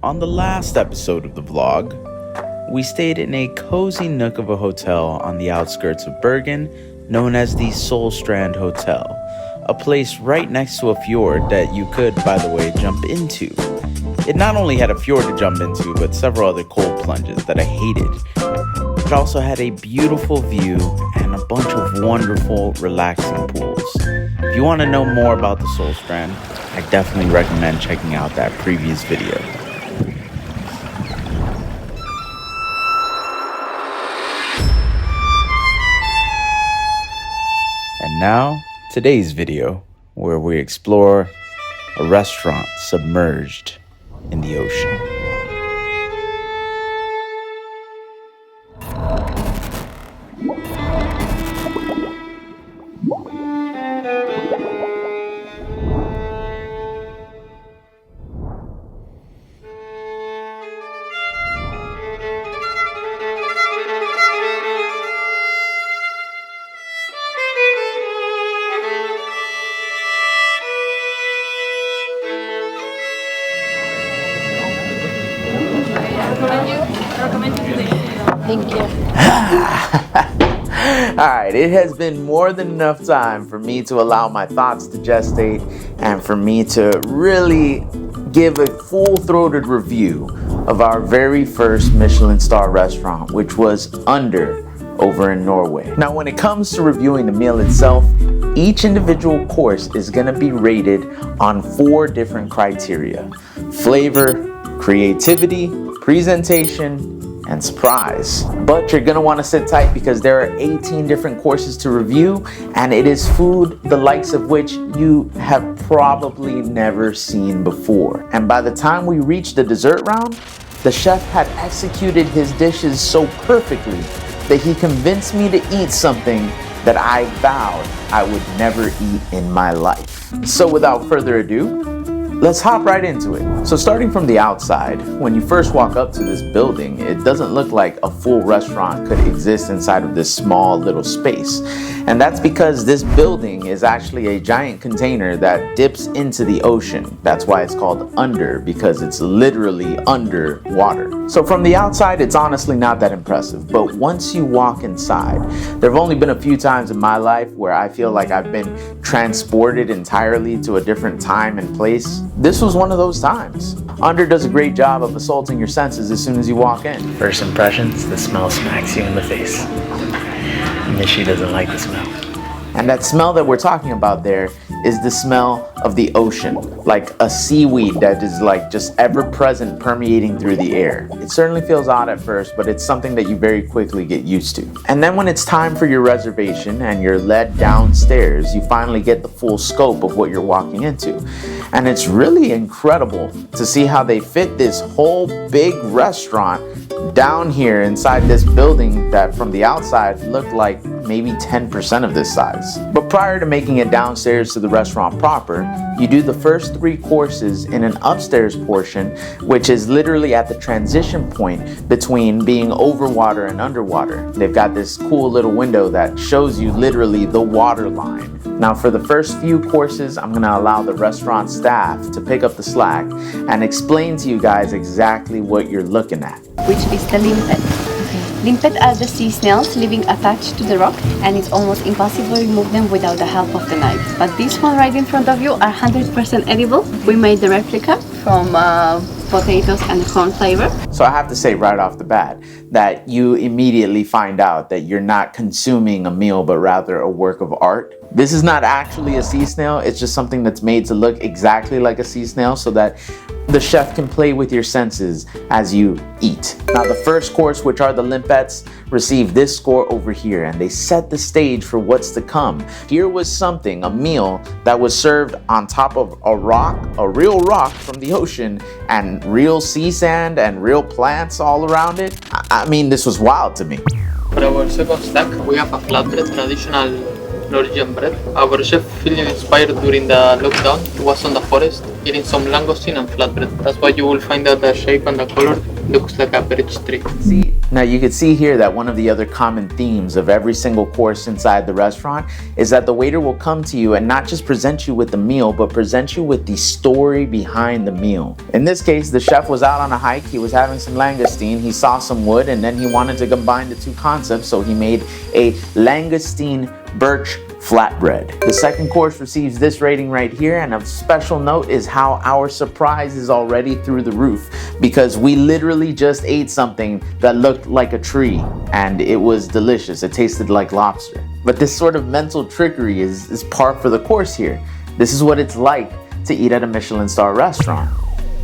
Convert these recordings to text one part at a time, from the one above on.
On the last episode of the vlog, we stayed in a cozy nook of a hotel on the outskirts of Bergen, known as the Solstrand Hotel, a place right next to a fjord that you could, by the way, jump into. It not only had a fjord to jump into, but several other cold plunges that I hated. It also had a beautiful view and a bunch of wonderful, relaxing pools. If you want to know more about the Solstrand, I definitely recommend checking out that previous video. And now, today's video, where we explore a restaurant submerged in the ocean. Thank you. Alright, it has been more than enough time for me to allow my thoughts to gestate and for me to really give a full-throated review of our very first Michelin Star restaurant, which was Under over in Norway. Now, when it comes to reviewing the meal itself, each individual course is going to be rated on 4 different criteria: flavor, creativity, presentation, and surprise. But you're gonna wanna sit tight because there are 18 different courses to review, and it is food the likes of which you have probably never seen before. And by the time we reached the dessert round, the chef had executed his dishes so perfectly that he convinced me to eat something that I vowed I would never eat in my life. So without further ado, let's hop right into it. So starting from the outside, when you first walk up to this building, it doesn't look like a full restaurant could exist inside of this small little space. And that's because this building is actually a giant container that dips into the ocean. That's why it's called Under, because it's literally under water. So from the outside, it's honestly not that impressive. But once you walk inside, there have only been a few times in my life where I feel like I've been transported entirely to a different time and place. This was one of those times. Under does a great job of assaulting your senses as soon as you walk in. First impressions, the smell smacks you in the face. Michi doesn't like the smell. And that smell that we're talking about there is the smell of the ocean, like a seaweed that is like just ever present, permeating through the air. It certainly feels odd at first, but it's something that you very quickly get used to. And then when it's time for your reservation and you're led downstairs, you finally get the full scope of what you're walking into. And it's really incredible to see how they fit this whole big restaurant down here inside this building that from the outside looked like maybe 10% of this size. But prior to making it downstairs to the restaurant proper, you do the first 3 courses in an upstairs portion, which is literally at the transition point between being over water and underwater. They've got this cool little window that shows you literally the water line. Now for the first few courses, I'm gonna allow the restaurant staff to pick up the slack and explain to you guys exactly what you're looking at. Which is the limpet. Limpet are the sea snails living attached to the rock, and it's almost impossible to remove them without the help of the knife. But this one right in front of you are 100% edible. We made the replica from potatoes and corn flavor. So I have to say right off the bat that you immediately find out that you're not consuming a meal, but rather a work of art. This is not actually a sea snail. It's just something that's made to look exactly like a sea snail so that the chef can play with your senses as you eat. Now the first course, which are the limpets, received this score over here, and they set the stage for what's to come. Here was something, a meal that was served on top of a rock, a real rock from the ocean, and real sea sand and real plants all around it. I mean, this was wild to me. For our second stack, we have a flatbread, traditional Norwegian bread. Our chef feeling inspired during the lockdown. He was on the forest eating some langoustine and flatbread. That's why you will find out the shape and the color Looks like a birch tree. See, now you can see here that one of the other common themes of every single course inside the restaurant is that the waiter will come to you and not just present you with the meal, but present you with the story behind the meal. In this case, the chef was out on a hike, he was having some langoustine, he saw some wood, and then he wanted to combine the two concepts, so he made a langoustine birch flatbread. The second course receives this rating right here, and of special note is how our surprise is already through the roof, because we literally just ate something that looked like a tree and it was delicious. It tasted like lobster. But this sort of mental trickery is par for the course here. This is what it's like to eat at a Michelin Star restaurant.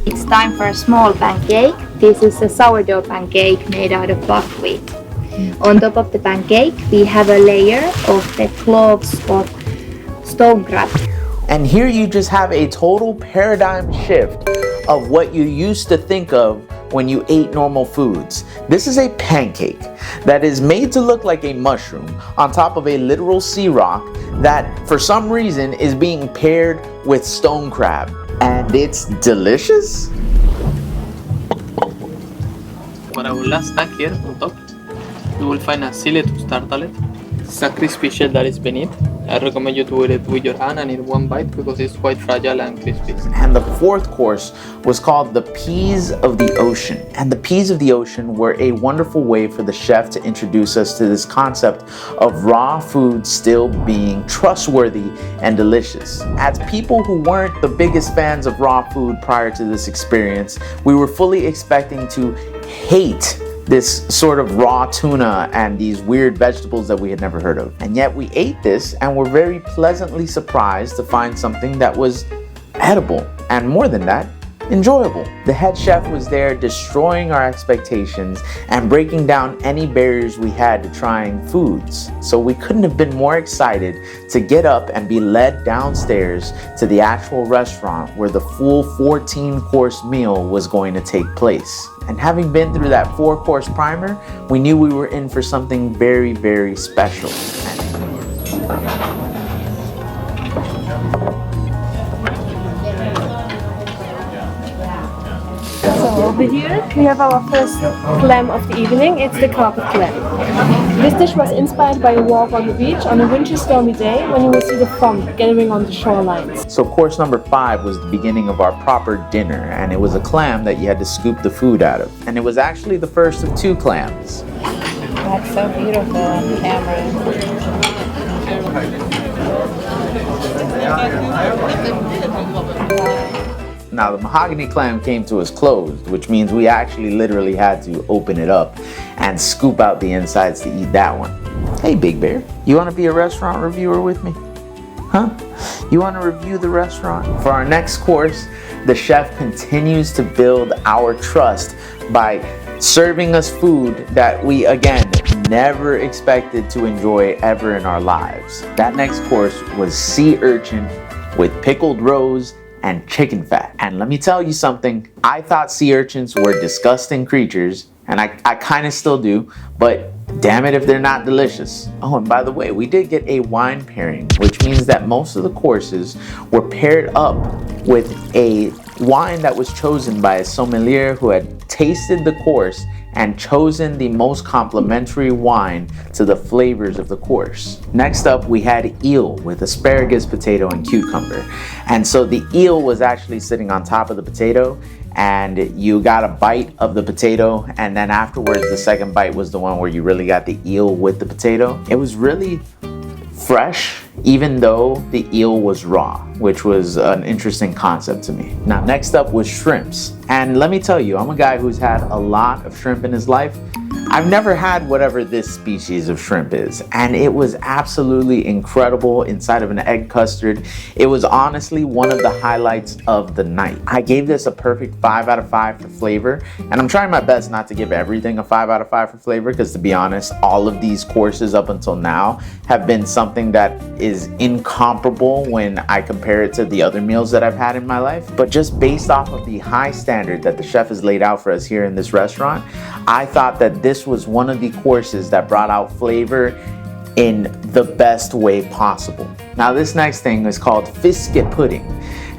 It's time for a small pancake. This is a sourdough pancake made out of buckwheat. On top of the pancake, we have a layer of the cloves of stone crab. And here you just have a total paradigm shift of what you used to think of when you ate normal foods. This is a pancake that is made to look like a mushroom on top of a literal sea rock that for some reason is being paired with stone crab. And it's delicious. For our last snack here on top, you will find a silly to tartlet. It's a crispy shell that is beneath. I recommend you to eat it with your hand and in one bite because it's quite fragile and crispy. And the fourth course was called the peas of the ocean. And the peas of the ocean were a wonderful way for the chef to introduce us to this concept of raw food still being trustworthy and delicious. As people who weren't the biggest fans of raw food prior to this experience, we were fully expecting to hate this sort of raw tuna and these weird vegetables that we had never heard of. And yet we ate this and were very pleasantly surprised to find something that was edible, and more than that, enjoyable. The head chef was there destroying our expectations and breaking down any barriers we had to trying foods. So we couldn't have been more excited to get up and be led downstairs to the actual restaurant where the full 14-course meal was going to take place. And having been through that 4-course primer, we knew we were in for something very, very special. So over here we have our first clam of the evening. It's the carpet clam. This dish was inspired by a walk on the beach on a wintry stormy day when you will see the fog gathering on the shorelines. So course number 5 was the beginning of our proper dinner, and it was a clam that you had to scoop the food out of. And it was actually the first of 2 clams. That's so beautiful on camera. Now the mahogany clam came to us closed, which means we actually literally had to open it up and scoop out the insides to eat that one. Hey Big Bear, you want to be a restaurant reviewer with me? Huh? You want to review the restaurant? For our next course, the chef continues to build our trust by serving us food that we, again, never expected to enjoy ever in our lives. That next course was sea urchin with pickled rose and chicken fat. And let me tell you something, I thought sea urchins were disgusting creatures, and I kind of still do, but damn it if they're not delicious. Oh, and by the way, we did get a wine pairing, which means that most of the courses were paired up with a wine that was chosen by a sommelier who had tasted the course and chosen the most complementary wine to the flavors of the course. Next up, we had eel with asparagus, potato, and cucumber. And so the eel was actually sitting on top of the potato, and you got a bite of the potato, and then afterwards the second bite was the one where you really got the eel with the potato. It was really fresh, even though the eel was raw, which was an interesting concept to me. Now, next up was shrimps. And let me tell you, I'm a guy who's had a lot of shrimp in his life. I've never had whatever this species of shrimp is, and it was absolutely incredible inside of an egg custard. It was honestly one of the highlights of the night. I gave this a perfect 5 out of 5 for flavor, and I'm trying my best not to give everything a 5 out of 5 for flavor, because to be honest, all of these courses up until now have been something that is incomparable when I compare it to the other meals that I've had in my life. But just based off of the high standard that the chef has laid out for us here in this restaurant, I thought that this was one of the courses that brought out flavor in the best way possible. Now, this next thing is called biscuit pudding.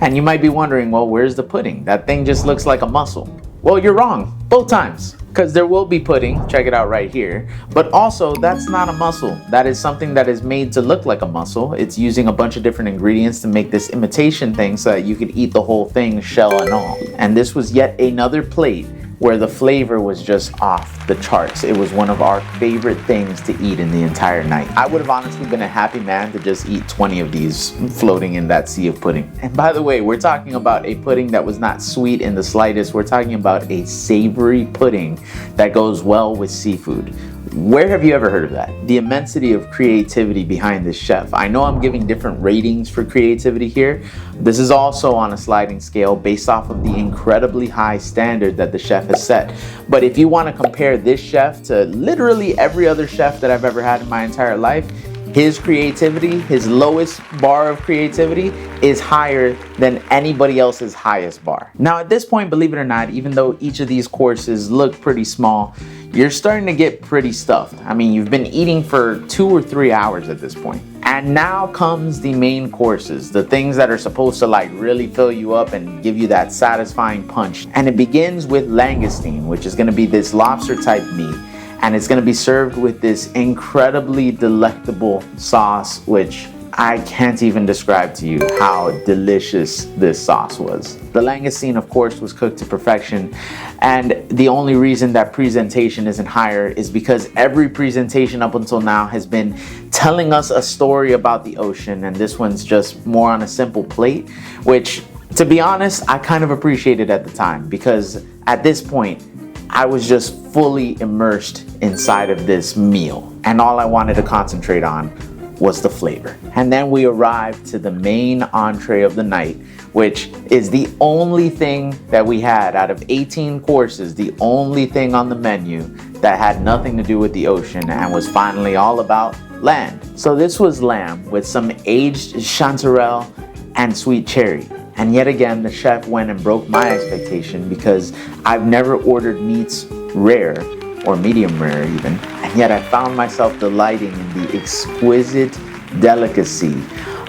And you might be wondering, well, where's the pudding? That thing just looks like a mussel. Well, you're wrong, both times. Because there will be pudding, check it out right here. But also, that's not a mussel. That is something that is made to look like a mussel. It's using a bunch of different ingredients to make this imitation thing so that you could eat the whole thing, shell and all. And this was yet another plate where the flavor was just off the charts. It was one of our favorite things to eat in the entire night. I would have honestly been a happy man to just eat 20 of these floating in that sea of pudding. And by the way, we're talking about a pudding that was not sweet in the slightest. We're talking about a savory pudding that goes well with seafood. Where have you ever heard of that? The immensity of creativity behind this chef. I know I'm giving different ratings for creativity here. This is also on a sliding scale based off of the incredibly high standard that the chef has set. But if you want to compare this chef to literally every other chef that I've ever had in my entire life, his creativity, his lowest bar of creativity is higher than anybody else's highest bar. Now at this point, believe it or not, even though each of these courses look pretty small, you're starting to get pretty stuffed. I mean, you've been eating for 2 or 3 hours at this point. And now comes the main courses, the things that are supposed to like really fill you up and give you that satisfying punch. And it begins with langoustine, which is gonna be this lobster type meat. And it's gonna be served with this incredibly delectable sauce, which I can't even describe to you how delicious this sauce was. The langoustine, of course, was cooked to perfection. And the only reason that presentation isn't higher is because every presentation up until now has been telling us a story about the ocean. And this one's just more on a simple plate, which, to be honest, I kind of appreciated at the time, because at this point, I was just fully immersed inside of this meal. And all I wanted to concentrate on was the flavor. And then we arrived to the main entree of the night, which is the only thing that we had out of 18 courses, the only thing on the menu that had nothing to do with the ocean and was finally all about land. So this was lamb with some aged chanterelle and sweet cherry. And yet again, the chef went and broke my expectation, because I've never ordered meats rare or medium rare even, and yet I found myself delighting in the exquisite delicacy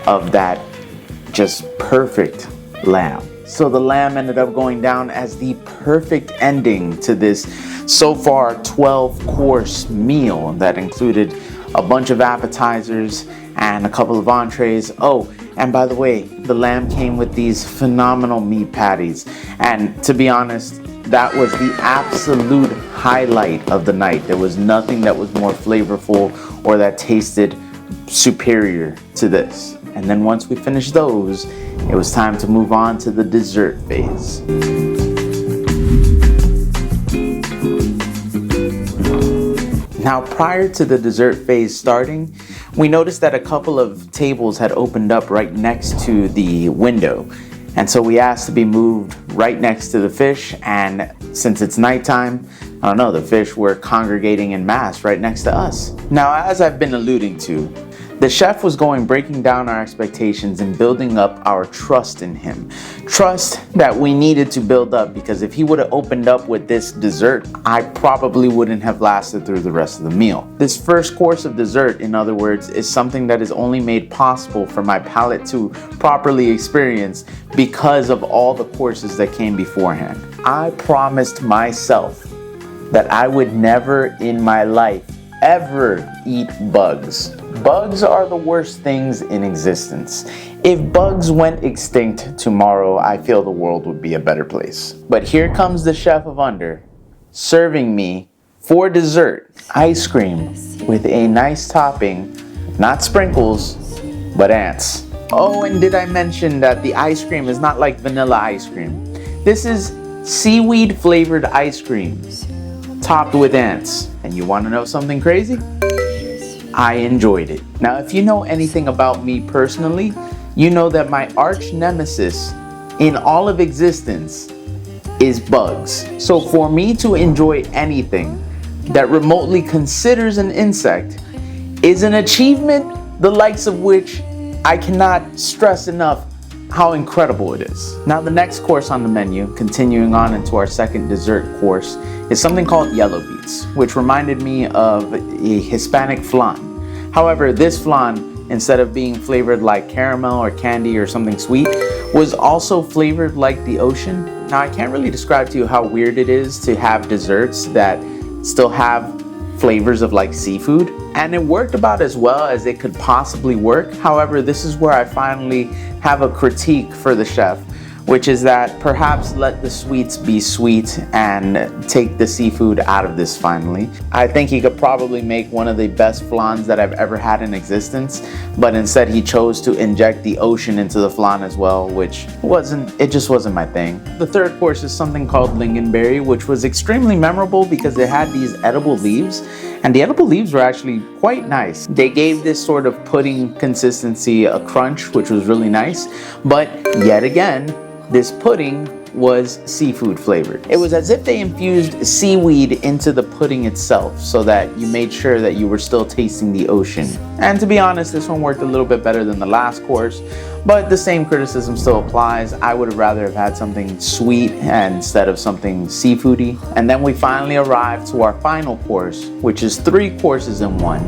of that just perfect lamb. So the lamb ended up going down as the perfect ending to this so far 12-course meal that included a bunch of appetizers and a couple of entrees. Oh, and by the way, the lamb came with these phenomenal meat patties. And to be honest, that was the absolute highlight of the night. There was nothing that was more flavorful or that tasted superior to this. And then once we finished those, it was time to move on to the dessert phase. Now, prior to the dessert phase starting, we noticed that a couple of tables had opened up right next to the window. And so we asked to be moved right next to the fish, and since it's nighttime, I don't know, the fish were congregating in mass right next to us. Now, as I've been alluding to, the chef was breaking down our expectations and building up our trust in him. Trust that we needed to build up, because if he would have opened up with this dessert, I probably wouldn't have lasted through the rest of the meal. This first course of dessert, in other words, is something that is only made possible for my palate to properly experience because of all the courses that came beforehand. I promised myself that I would never in my life ever eat bugs. Bugs are the worst things in existence. If bugs went extinct tomorrow, I feel the world would be a better place. But here comes the chef of Under, serving me for dessert ice cream with a nice topping, not sprinkles, but ants. Oh, and did I mention that the ice cream is not like vanilla ice cream? This is seaweed flavored ice cream topped with ants. And you want to know something crazy? I enjoyed it. Now, if you know anything about me personally, you know that my arch nemesis in all of existence is bugs. So for me to enjoy anything that remotely considers an insect is an achievement the likes of which I cannot stress enough how incredible it is. Now, the next course on the menu, continuing on into our second dessert course, is something called yellow beets, which reminded me of a Hispanic flan. However, this flan, instead of being flavored like caramel or candy or something sweet, was also flavored like the ocean. Now, I can't really describe to you how weird it is to have desserts that still have flavors of like seafood, and it worked about as well as it could possibly work. However, this is where I finally have a critique for the chef, which is that perhaps let the sweets be sweet and take the seafood out of this finally. I think he could probably make one of the best flans that I've ever had in existence, but instead he chose to inject the ocean into the flan as well, which just wasn't my thing. The third course is something called lingonberry, which was extremely memorable because it had these edible leaves, and the edible leaves were actually quite nice. They gave this sort of pudding consistency a crunch, which was really nice, but yet again, this pudding was seafood flavored. It was as if they infused seaweed into the pudding itself so that you made sure that you were still tasting the ocean. And to be honest, this one worked a little bit better than the last course, but the same criticism still applies. I would have rather have had something sweet instead of something seafoody. And then we finally arrived to our final course, which is 3 courses in one.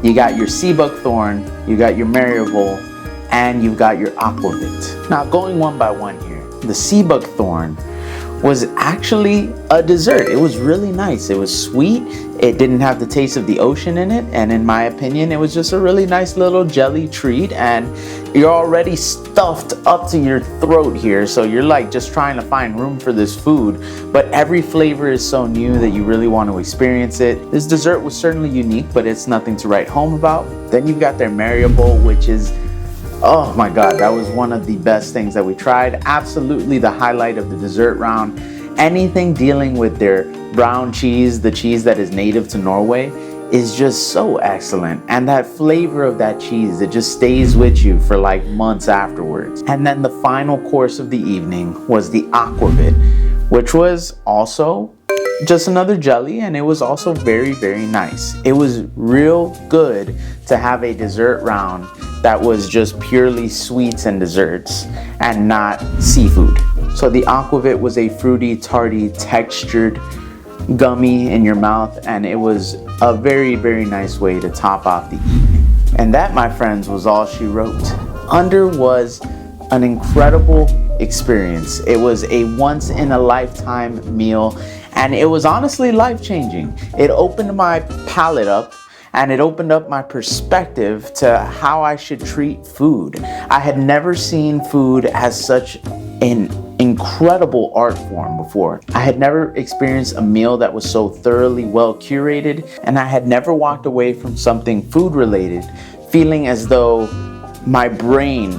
You got your sea buckthorn, you got your marionville, and you've got your aquavit. Now, going one by one here, the sea buckthorn was actually a dessert. It was really nice. It was sweet. It didn't have the taste of the ocean in it, and in my opinion, it was just a really nice little jelly treat, and you're already stuffed up to your throat here, so you're like just trying to find room for this food, but every flavor is so new that you really want to experience it. This dessert was certainly unique, but it's nothing to write home about. Then you've got their marionville, which is, oh my God, that was one of the best things that we tried. Absolutely the highlight of the dessert round. Anything dealing with their brown cheese, the cheese that is native to Norway, is just so excellent. And that flavor of that cheese, it just stays with you for like months afterwards. And then the final course of the evening was the aquavit, which was also just another jelly, and it was also very, very nice. It was real good to have a dessert round that was just purely sweets and desserts and not seafood. So the aquavit was a fruity, tarty, textured gummy in your mouth, and it was a very, very nice way to top off the evening. And that, my friends, was all she wrote. Under was an incredible experience. It was a once in a lifetime meal, and it was honestly life-changing. It opened my palate up, and it opened up my perspective to how I should treat food. I had never seen food as such an incredible art form before. I had never experienced a meal that was so thoroughly well curated, and I had never walked away from something food related feeling as though my brain,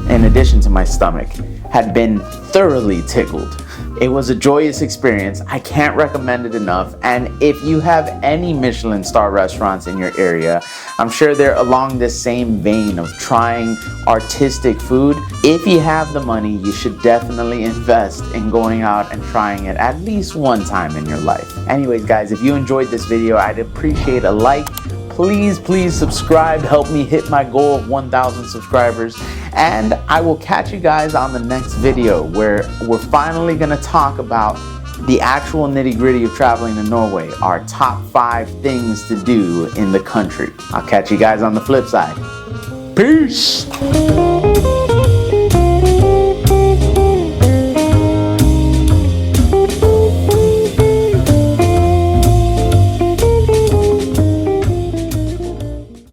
in addition to my stomach, had been thoroughly tickled. It was a joyous experience. I can't recommend it enough. And if you have any Michelin Star restaurants in your area, I'm sure they're along this same vein of trying artistic food. If you have the money, you should definitely invest in going out and trying it at least one time in your life. Anyways, guys, if you enjoyed this video, I'd appreciate a like. Please subscribe. Help me hit my goal of 1,000 subscribers. And I will catch you guys on the next video where we're finally going to talk about the actual nitty-gritty of traveling to Norway, our top 5 things to do in the country. I'll catch you guys on the flip side. Peace!